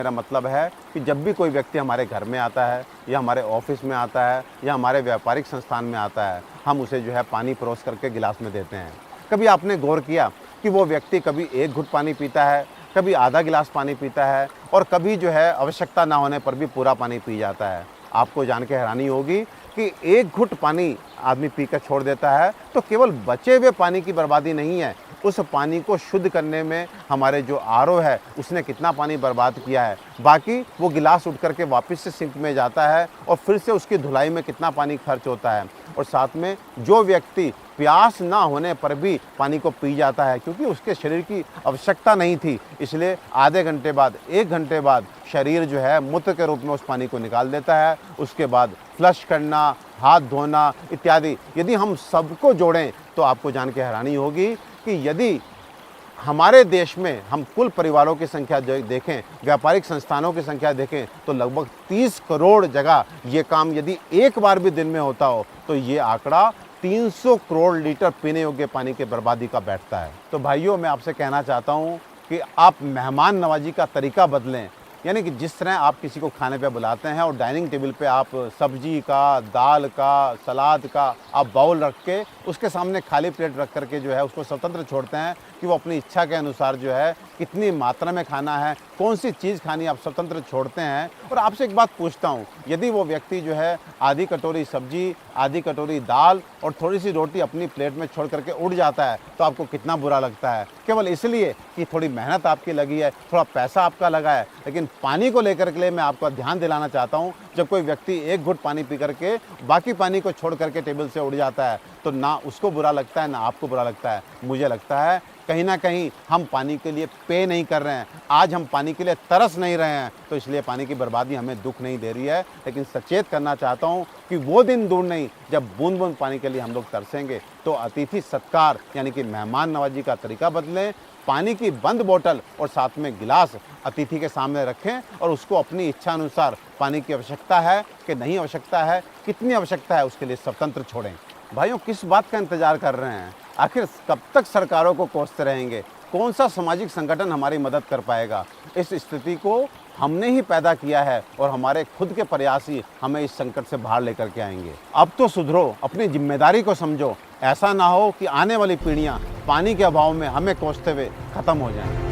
मेरा मतलब है कि जब भी कोई व्यक्ति हमारे घर में आता है या हमारे ऑफिस में आता है या हमारे व्यापारिक संस्थान में आता है, हम उसे जो है पानी परोस करके गिलास में देते हैं। कभी आपने गौर किया कि वो व्यक्ति कभी एक घुट पानी पीता है, कभी आधा गिलास पानी पीता है और कभी जो है आवश्यकता ना होने पर भी पूरा पानी पी जाता है। आपको जान के हैरानी होगी कि एक घुट पानी आदमी पीकर छोड़ देता है तो केवल बचे हुए पानी की बर्बादी नहीं है, उस पानी को शुद्ध करने में हमारे जो आरओ है उसने कितना पानी बर्बाद किया है। बाकी वो गिलास उठ करके वापस से सिंक में जाता है और फिर से उसकी धुलाई में कितना पानी खर्च होता है। और साथ में जो व्यक्ति प्यास ना होने पर भी पानी को पी जाता है क्योंकि उसके शरीर की आवश्यकता नहीं थी, इसलिए आधे घंटे बाद 1 घंटे बाद शरीर जो है मूत्र के रूप में उस पानी को निकाल देता है। उसके बाद फ्लश करना, हाथ धोना इत्यादि यदि हम सबको जोड़ें तो आपको जान के हैरानी होगी कि यदि हमारे देश में हम कुल परिवारों की संख्या देखें, व्यापारिक संस्थानों की संख्या देखें तो लगभग 30 करोड़ जगह ये काम यदि एक बार भी दिन में होता हो तो ये आंकड़ा 300 करोड़ लीटर पीने योग्य पानी की बर्बादी का बैठता है। तो भाइयों, मैं आपसे कहना चाहता हूँ कि आप मेहमान नवाजी का तरीका बदलें, यानी कि जिस तरह आप किसी को खाने पे बुलाते हैं और डाइनिंग टेबल पे आप सब्जी का, दाल का, सलाद का आप बाउल रख के उसके सामने खाली प्लेट रख करके जो है उसको स्वतंत्र छोड़ते हैं कि वो अपनी इच्छा के अनुसार जो है कितनी मात्रा में खाना है, कौन सी चीज़ खानी आप स्वतंत्र छोड़ते हैं। और आपसे एक बात पूछता हूँ, यदि वो व्यक्ति जो है आधी कटोरी सब्जी, आधी कटोरी दाल और थोड़ी सी रोटी अपनी प्लेट में छोड़ करके उड़ जाता है तो आपको कितना बुरा लगता है? केवल इसलिए कि थोड़ी मेहनत आपकी लगी है, थोड़ा पैसा आपका लगा है। लेकिन पानी को लेकर के लिए मैं आपको ध्यान दिलाना चाहता हूँ, जब कोई व्यक्ति एक घुट पानी पी करके बाकी पानी को छोड़ करके टेबल से उड़ जाता है तो ना उसको बुरा लगता है ना आपको बुरा लगता है। मुझे लगता है कहीं ना कहीं हम पानी के लिए पे नहीं कर रहे हैं, आज हम पानी के लिए तरस नहीं रहे हैं, तो इसलिए पानी की बर्बादी हमें दुख नहीं दे रही है। लेकिन सचेत करना चाहता हूँ कि वो दिन दूर नहीं जब बूंद बूंद पानी के लिए हम लोग तरसेंगे। तो अतिथि सत्कार यानी कि मेहमान नवाजी का तरीका बदलें, पानी की बंद बोतल और साथ में गिलास अतिथि के सामने रखें और उसको अपनी इच्छा अनुसार पानी की आवश्यकता है कि नहीं आवश्यकता है, कितनी आवश्यकता है, उसके लिए स्वतंत्र छोड़ें। भाइयों, किस बात का इंतजार कर रहे हैं? आखिर कब तक सरकारों को कोसते रहेंगे? कौन सा सामाजिक संगठन हमारी मदद कर पाएगा? इस स्थिति को हमने ही पैदा किया है और हमारे खुद के प्रयास ही हमें इस संकट से बाहर लेकर के आएंगे। अब तो सुधरो, अपनी जिम्मेदारी को समझो। ऐसा ना हो कि आने वाली पीढ़ियां पानी के अभाव में हमें कोसते हुए खत्म हो जाएं।